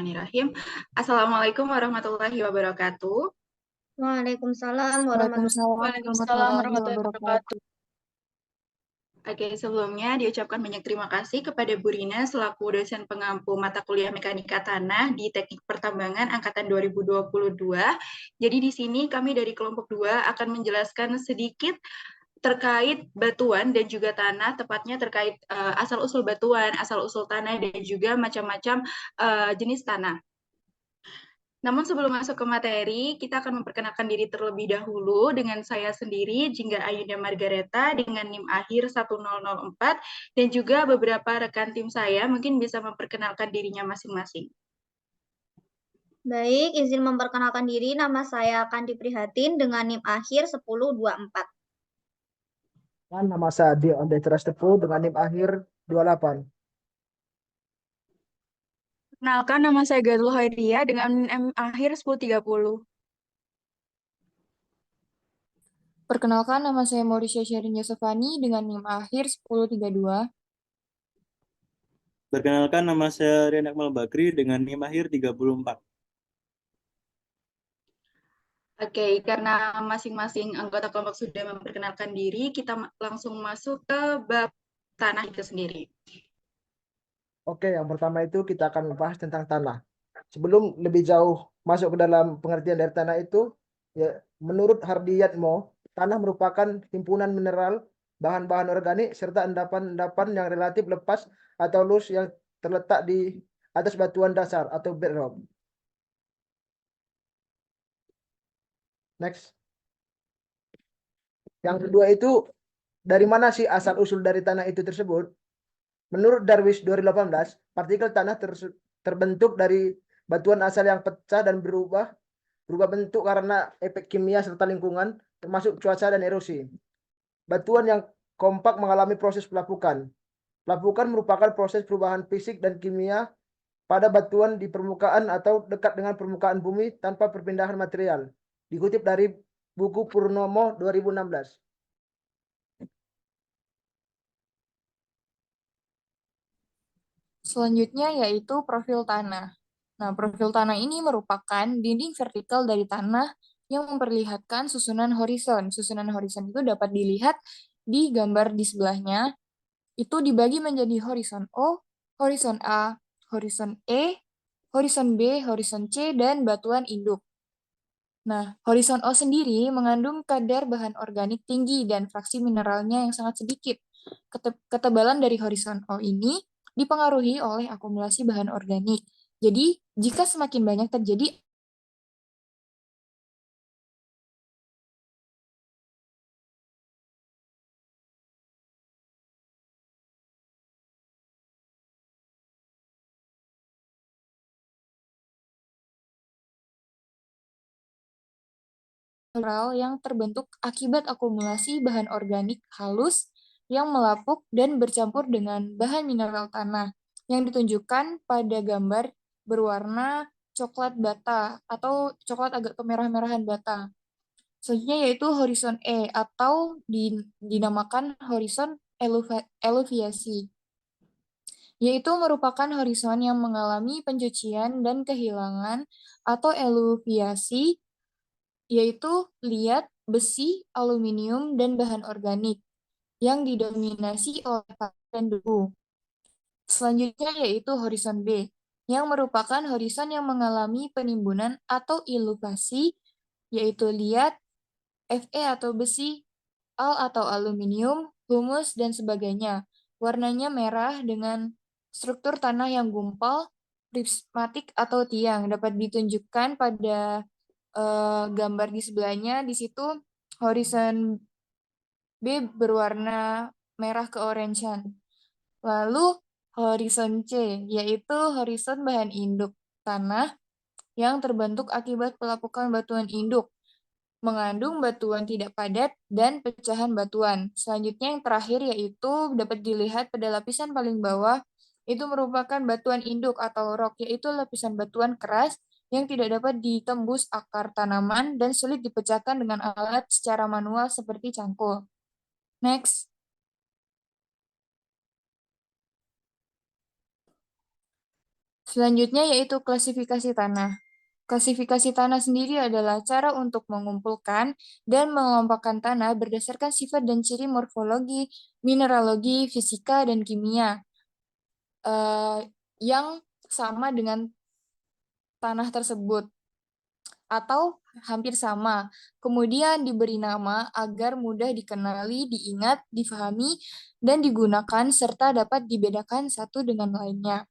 Bismillahirrahmanirrahim. Assalamualaikum warahmatullahi wabarakatuh. Waalaikumsalam warahmatullahi Waalaikumsalam Waalaikumsalam warahmatullahi warahmatullahi wabarakatuh. wabarakatuh. Oke, sebelumnya diucapkan banyak terima kasih kepada Bu Rina selaku dosen pengampu mata kuliah Mekanika Tanah di Teknik Pertambangan angkatan 2022. Jadi di sini kami dari kelompok 2 akan menjelaskan sedikit terkait batuan dan juga tanah, tepatnya terkait asal-usul batuan, asal-usul tanah, dan juga macam-macam jenis tanah. Namun sebelum masuk ke materi, kita akan memperkenalkan diri terlebih dahulu dengan saya sendiri, Jingga Ayunda Margareta, dengan NIM akhir 1004, dan juga beberapa rekan tim saya mungkin bisa memperkenalkan dirinya masing-masing. Baik, izin memperkenalkan diri, nama saya Kandi Prihatin dengan NIM akhir 1024. Dan nama saya Dio Andreas Tepu dengan NIM akhir 28. Perkenalkan, nama saya Gatul Hoiria dengan NIM akhir 1030. Perkenalkan, nama saya Mauricia Sherin Yosefani dengan NIM akhir 1032. Perkenalkan, nama saya Rian Akmal Bakri dengan NIM akhir 34. Oke, karena masing-masing anggota kelompok sudah memperkenalkan diri, kita langsung masuk ke bab tanah itu sendiri. Oke, yang pertama itu kita akan membahas tentang tanah. Sebelum lebih jauh masuk ke dalam pengertian dari tanah itu, ya, menurut Hardiyatmo, tanah merupakan himpunan mineral, bahan-bahan organik, serta endapan-endapan yang relatif lepas atau loose yang terletak di atas batuan dasar atau bedrock. Next. Yang kedua itu, dari mana sih asal-usul dari tanah itu tersebut? Menurut Darwis 2018, partikel tanah terbentuk dari batuan asal yang pecah dan berubah bentuk karena efek kimia serta lingkungan, termasuk cuaca dan erosi. Batuan yang kompak mengalami proses pelapukan. Pelapukan merupakan proses perubahan fisik dan kimia pada batuan di permukaan atau dekat dengan permukaan bumi tanpa perpindahan material. Dikutip dari buku Purnomo 2016. Selanjutnya yaitu profil tanah. Nah, profil tanah ini merupakan dinding vertikal dari tanah yang memperlihatkan susunan horizon. Susunan horizon itu dapat dilihat di gambar di sebelahnya. Itu dibagi menjadi horizon O, horizon A, horizon E, horizon B, horizon C, dan batuan induk. Nah, horizon O sendiri mengandung kadar bahan organik tinggi dan fraksi mineralnya yang sangat sedikit. Ketebalan dari horizon O ini dipengaruhi oleh akumulasi bahan organik. Jadi, jika semakin banyak terjadi mineral yang terbentuk akibat akumulasi bahan organik halus yang melapuk dan bercampur dengan bahan mineral tanah yang ditunjukkan pada gambar berwarna coklat bata atau coklat agak kemerah-merahan bata. Selanjutnya yaitu horizon E atau dinamakan horizon eluviasi, yaitu merupakan horizon yang mengalami pencucian dan kehilangan atau eluviasi, yaitu liat, besi, aluminium, dan bahan organik yang didominasi oleh pasir dan debu. Selanjutnya yaitu horizon B, yang merupakan horizon yang mengalami penimbunan atau iluvasi, yaitu liat, Fe atau besi, Al atau aluminium, humus, dan sebagainya. Warnanya merah dengan struktur tanah yang gumpal, prismatik atau tiang. Dapat ditunjukkan pada gambar di sebelahnya. Di situ horizon B berwarna merah keorangean. Lalu horizon C, yaitu horizon bahan induk tanah yang terbentuk akibat pelapukan batuan induk, mengandung batuan tidak padat dan pecahan batuan. Selanjutnya yang terakhir yaitu dapat dilihat pada lapisan paling bawah, itu merupakan batuan induk atau rock, yaitu lapisan batuan keras yang tidak dapat ditembus akar tanaman dan sulit dipecahkan dengan alat secara manual seperti cangkul. Next. Selanjutnya yaitu klasifikasi tanah. Klasifikasi tanah sendiri adalah cara untuk mengumpulkan dan mengelompokkan tanah berdasarkan sifat dan ciri morfologi, mineralogi, fisika, dan kimia yang sama dengan tanah tersebut atau hampir sama. Kemudian diberi nama agar mudah dikenali, diingat, difahami, dan digunakan serta dapat dibedakan satu dengan lainnya.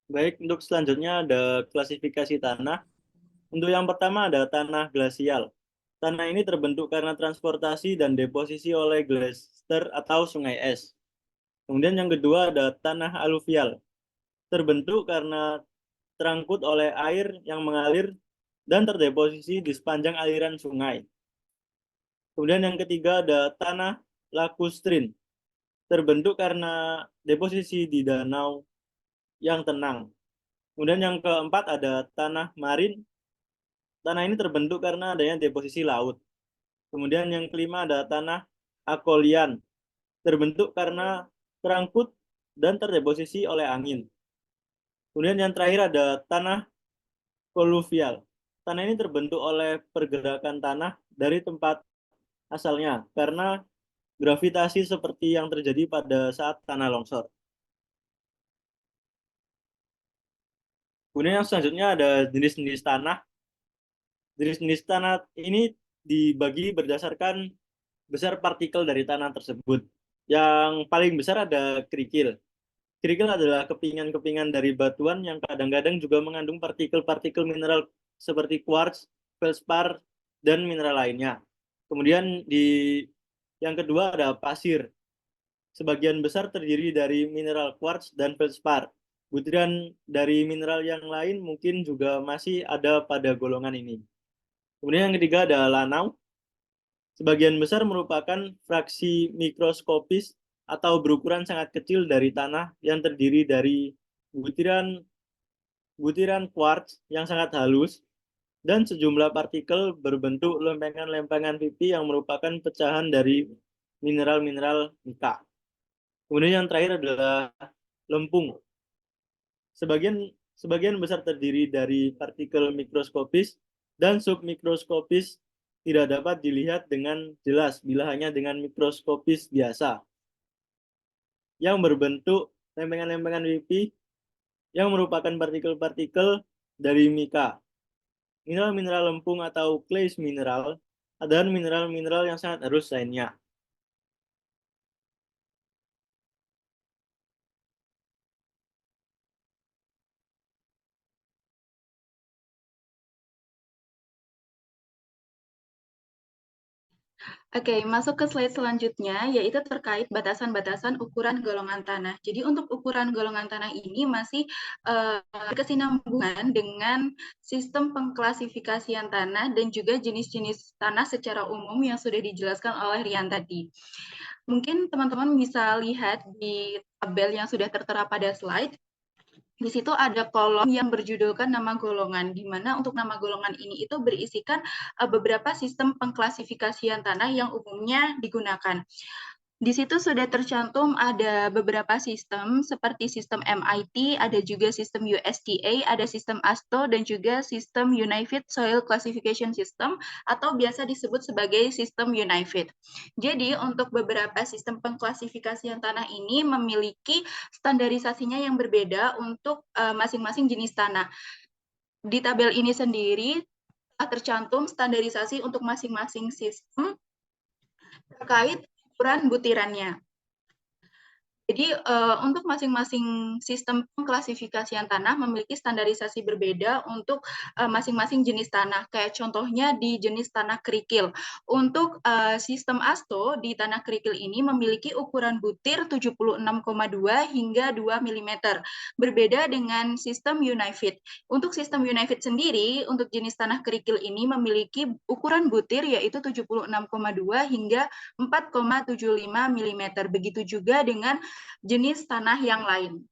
Baik, untuk selanjutnya ada klasifikasi tanah. Untuk yang pertama ada tanah glasial. Tanah ini terbentuk karena transportasi dan deposisi oleh glacier atau sungai es. Kemudian yang kedua ada tanah aluvial. Terbentuk karena terangkut oleh air yang mengalir dan terdeposisi di sepanjang aliran sungai. Kemudian yang ketiga ada tanah lacustrin. Terbentuk karena deposisi di danau yang tenang. Kemudian yang keempat ada tanah marin. Tanah ini terbentuk karena adanya deposisi laut. Kemudian yang kelima ada tanah akolian. Terbentuk karena terangkut dan terdeposisi oleh angin. Kemudian yang terakhir ada tanah koluvial. Tanah ini terbentuk oleh pergerakan tanah dari tempat asalnya karena gravitasi seperti yang terjadi pada saat tanah longsor. Kemudian yang selanjutnya ada jenis-jenis tanah. Jenis-jenis tanah ini dibagi berdasarkan besar partikel dari tanah tersebut. Yang paling besar ada kerikil. Kerikil adalah kepingan-kepingan dari batuan yang kadang-kadang juga mengandung partikel-partikel mineral seperti quartz, feldspar, dan mineral lainnya. Kemudian yang kedua ada pasir. Sebagian besar terdiri dari mineral quartz dan feldspar. Butiran dari mineral yang lain mungkin juga masih ada pada golongan ini. Kemudian yang ketiga ada lanau. Sebagian besar merupakan fraksi mikroskopis atau berukuran sangat kecil dari tanah yang terdiri dari butiran quartz yang sangat halus dan sejumlah partikel berbentuk lempengan-lempengan pipi yang merupakan pecahan dari mineral-mineral mika. Kemudian yang terakhir adalah lempung. Sebagian besar terdiri dari partikel mikroskopis dan submikroskopis tidak dapat dilihat dengan jelas bila hanya dengan mikroskopis biasa yang berbentuk lempengan-lempengan pipi yang merupakan partikel-partikel dari mika. Mineral-mineral lempung atau clays mineral adalah mineral-mineral yang sangat halus lainnya. Oke, masuk ke slide selanjutnya, yaitu terkait batasan-batasan ukuran golongan tanah. Jadi untuk ukuran golongan tanah ini masih berkesinambungan dengan sistem pengklasifikasian tanah dan juga jenis-jenis tanah secara umum yang sudah dijelaskan oleh Rian tadi. Mungkin teman-teman bisa lihat di tabel yang sudah tertera pada slide. Di situ ada kolom yang berjudulkan nama golongan, di mana untuk nama golongan ini itu berisikan beberapa sistem pengklasifikasian tanah yang umumnya digunakan. Di situ sudah tercantum ada beberapa sistem seperti sistem MIT, ada juga sistem USDA, ada sistem ASTO, dan juga sistem Unified Soil Classification System atau biasa disebut sebagai sistem Unified. Jadi untuk beberapa sistem pengklasifikasian tanah ini memiliki standarisasinya yang berbeda untuk masing-masing jenis tanah. Di tabel ini sendiri tercantum standarisasi untuk masing-masing sistem terkait ukuran butirannya. Jadi untuk masing-masing sistem pengklasifikasian tanah memiliki standarisasi berbeda untuk masing-masing jenis tanah. Kayak contohnya di jenis tanah kerikil. Untuk sistem ASTO di tanah kerikil ini memiliki ukuran butir 76,2 hingga 2 mm. Berbeda dengan sistem Unified. Untuk sistem Unified sendiri, untuk jenis tanah kerikil ini memiliki ukuran butir yaitu 76,2 hingga 4,75 mm. Begitu juga dengan jenis tanah yang lain.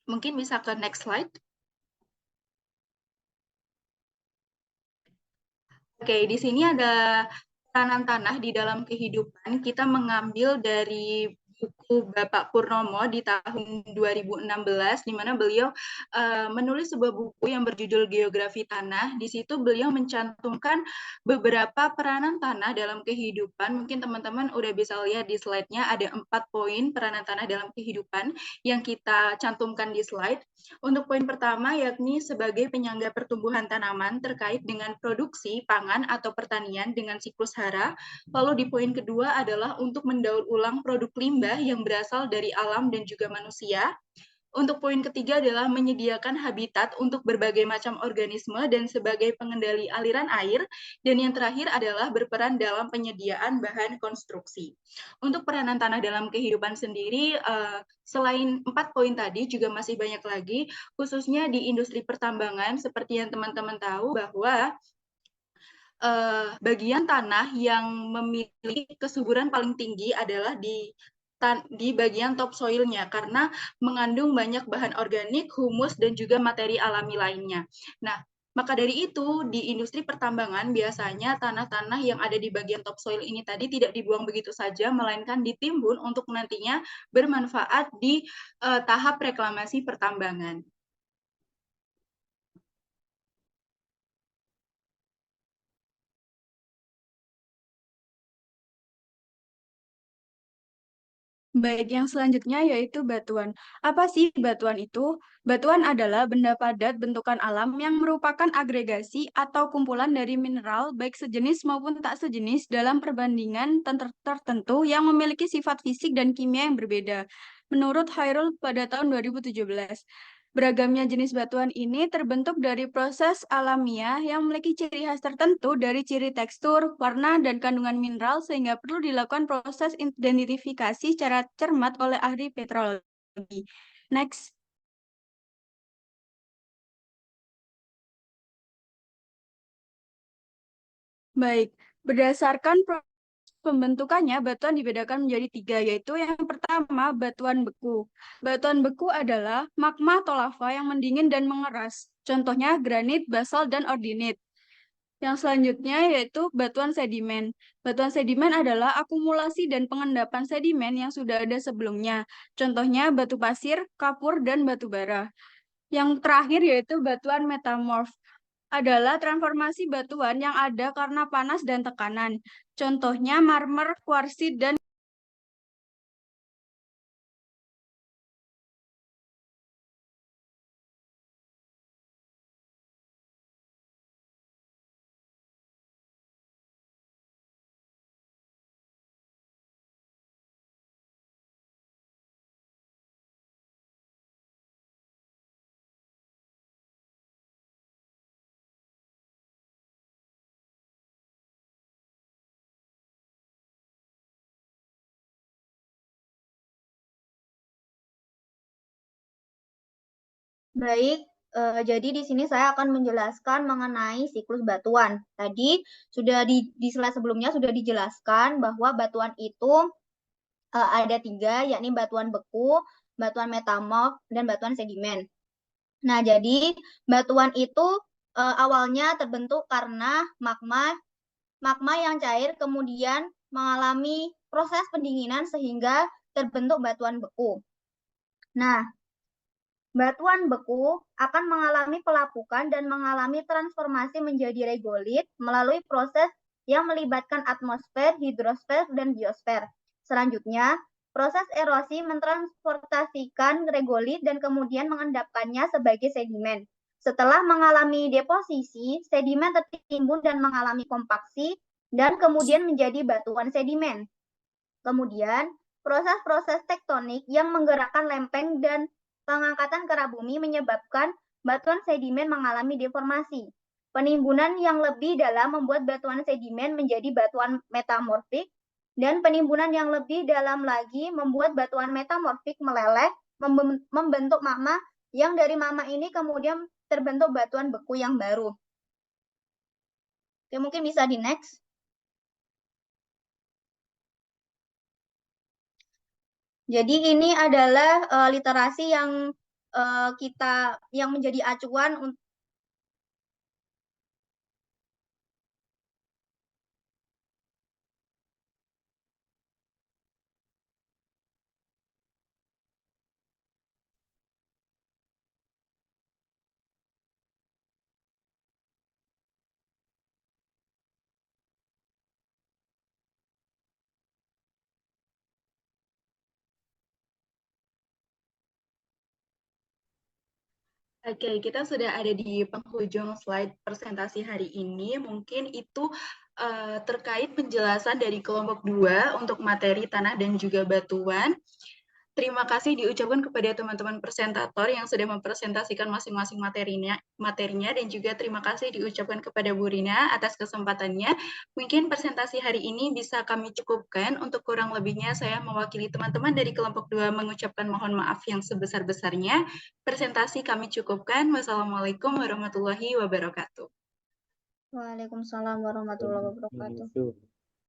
Mungkin bisa ke next slide. Oke, di sini ada peranan tanah di dalam kehidupan, kita mengambil dari buku Bapak Purnomo di tahun 2016, di mana beliau menulis sebuah buku yang berjudul Geografi Tanah. Di situ beliau mencantumkan beberapa peranan tanah dalam kehidupan. Mungkin teman-teman udah bisa lihat di slide-nya, ada 4 poin peranan tanah dalam kehidupan yang kita cantumkan di slide. Untuk poin pertama, yakni sebagai penyangga pertumbuhan tanaman terkait dengan produksi pangan atau pertanian dengan siklus hara. Lalu di poin kedua adalah untuk mendaur ulang produk limbah yang berasal dari alam dan juga manusia. Untuk poin ketiga adalah menyediakan habitat untuk berbagai macam organisme dan sebagai pengendali aliran air. Dan yang terakhir adalah berperan dalam penyediaan bahan konstruksi. Untuk peranan tanah dalam kehidupan sendiri, selain 4 poin tadi juga masih banyak lagi, khususnya di industri pertambangan, seperti yang teman-teman tahu bahwa bagian tanah yang memiliki kesuburan paling tinggi adalah di bagian topsoilnya karena mengandung banyak bahan organik, humus, dan juga materi alami lainnya. Nah, maka dari itu di industri pertambangan biasanya tanah-tanah yang ada di bagian topsoil ini tadi tidak dibuang begitu saja, melainkan ditimbun untuk nantinya bermanfaat di tahap reklamasi pertambangan. Baik, yang selanjutnya yaitu batuan. Apa sih batuan itu? Batuan adalah benda padat bentukan alam yang merupakan agregasi atau kumpulan dari mineral baik sejenis maupun tak sejenis dalam perbandingan tertentu yang memiliki sifat fisik dan kimia yang berbeda. Menurut Hairul pada tahun 2017, beragamnya jenis batuan ini terbentuk dari proses alamiah yang memiliki ciri khas tertentu dari ciri tekstur, warna, dan kandungan mineral sehingga perlu dilakukan proses identifikasi secara cermat oleh ahli petrologi. Next. Baik, berdasarkan pembentukannya, batuan dibedakan menjadi 3, yaitu yang pertama, batuan beku. Batuan beku adalah magma atau lava yang mendingin dan mengeras. Contohnya granit, basalt, dan ordinat. Yang selanjutnya yaitu batuan sedimen. Batuan sedimen adalah akumulasi dan pengendapan sedimen yang sudah ada sebelumnya. Contohnya batu pasir, kapur, dan batu bara. Yang terakhir yaitu batuan metamorf. Adalah transformasi batuan yang ada karena panas dan tekanan. Contohnya marmer, kuarsit, dan Baik, jadi di sini saya akan menjelaskan mengenai siklus batuan. Tadi sudah di slide sebelumnya sudah dijelaskan bahwa batuan itu ada 3, yakni batuan beku, batuan metamorf, dan batuan sedimen. Nah, jadi batuan itu awalnya terbentuk karena magma yang cair kemudian mengalami proses pendinginan sehingga terbentuk batuan beku. Nah, batuan beku akan mengalami pelapukan dan mengalami transformasi menjadi regolit melalui proses yang melibatkan atmosfer, hidrosfer, dan biosfer. Selanjutnya, proses erosi mentransportasikan regolit dan kemudian mengendapkannya sebagai sedimen. Setelah mengalami deposisi, sedimen tertimbun dan mengalami kompaksi dan kemudian menjadi batuan sedimen. Kemudian, proses-proses tektonik yang menggerakkan lempeng dan pengangkatan kerak bumi menyebabkan batuan sedimen mengalami deformasi. Penimbunan yang lebih dalam membuat batuan sedimen menjadi batuan metamorfik, dan penimbunan yang lebih dalam lagi membuat batuan metamorfik meleleh, membentuk magma, yang dari magma ini kemudian terbentuk batuan beku yang baru. Oke, mungkin bisa di next. Jadi ini adalah literasi yang yang menjadi acuan untuk . Oke, kita sudah ada di penghujung slide presentasi hari ini. Mungkin itu terkait penjelasan dari kelompok 2 untuk materi tanah dan juga batuan. Terima kasih diucapkan kepada teman-teman presentator yang sudah mempresentasikan masing-masing materinya dan juga terima kasih diucapkan kepada Bu Rina atas kesempatannya. Mungkin presentasi hari ini bisa kami cukupkan. Untuk kurang lebihnya saya mewakili teman-teman dari kelompok 2 mengucapkan mohon maaf yang sebesar-besarnya. Presentasi kami cukupkan. Wassalamualaikum warahmatullahi wabarakatuh. Waalaikumsalam warahmatullahi wabarakatuh.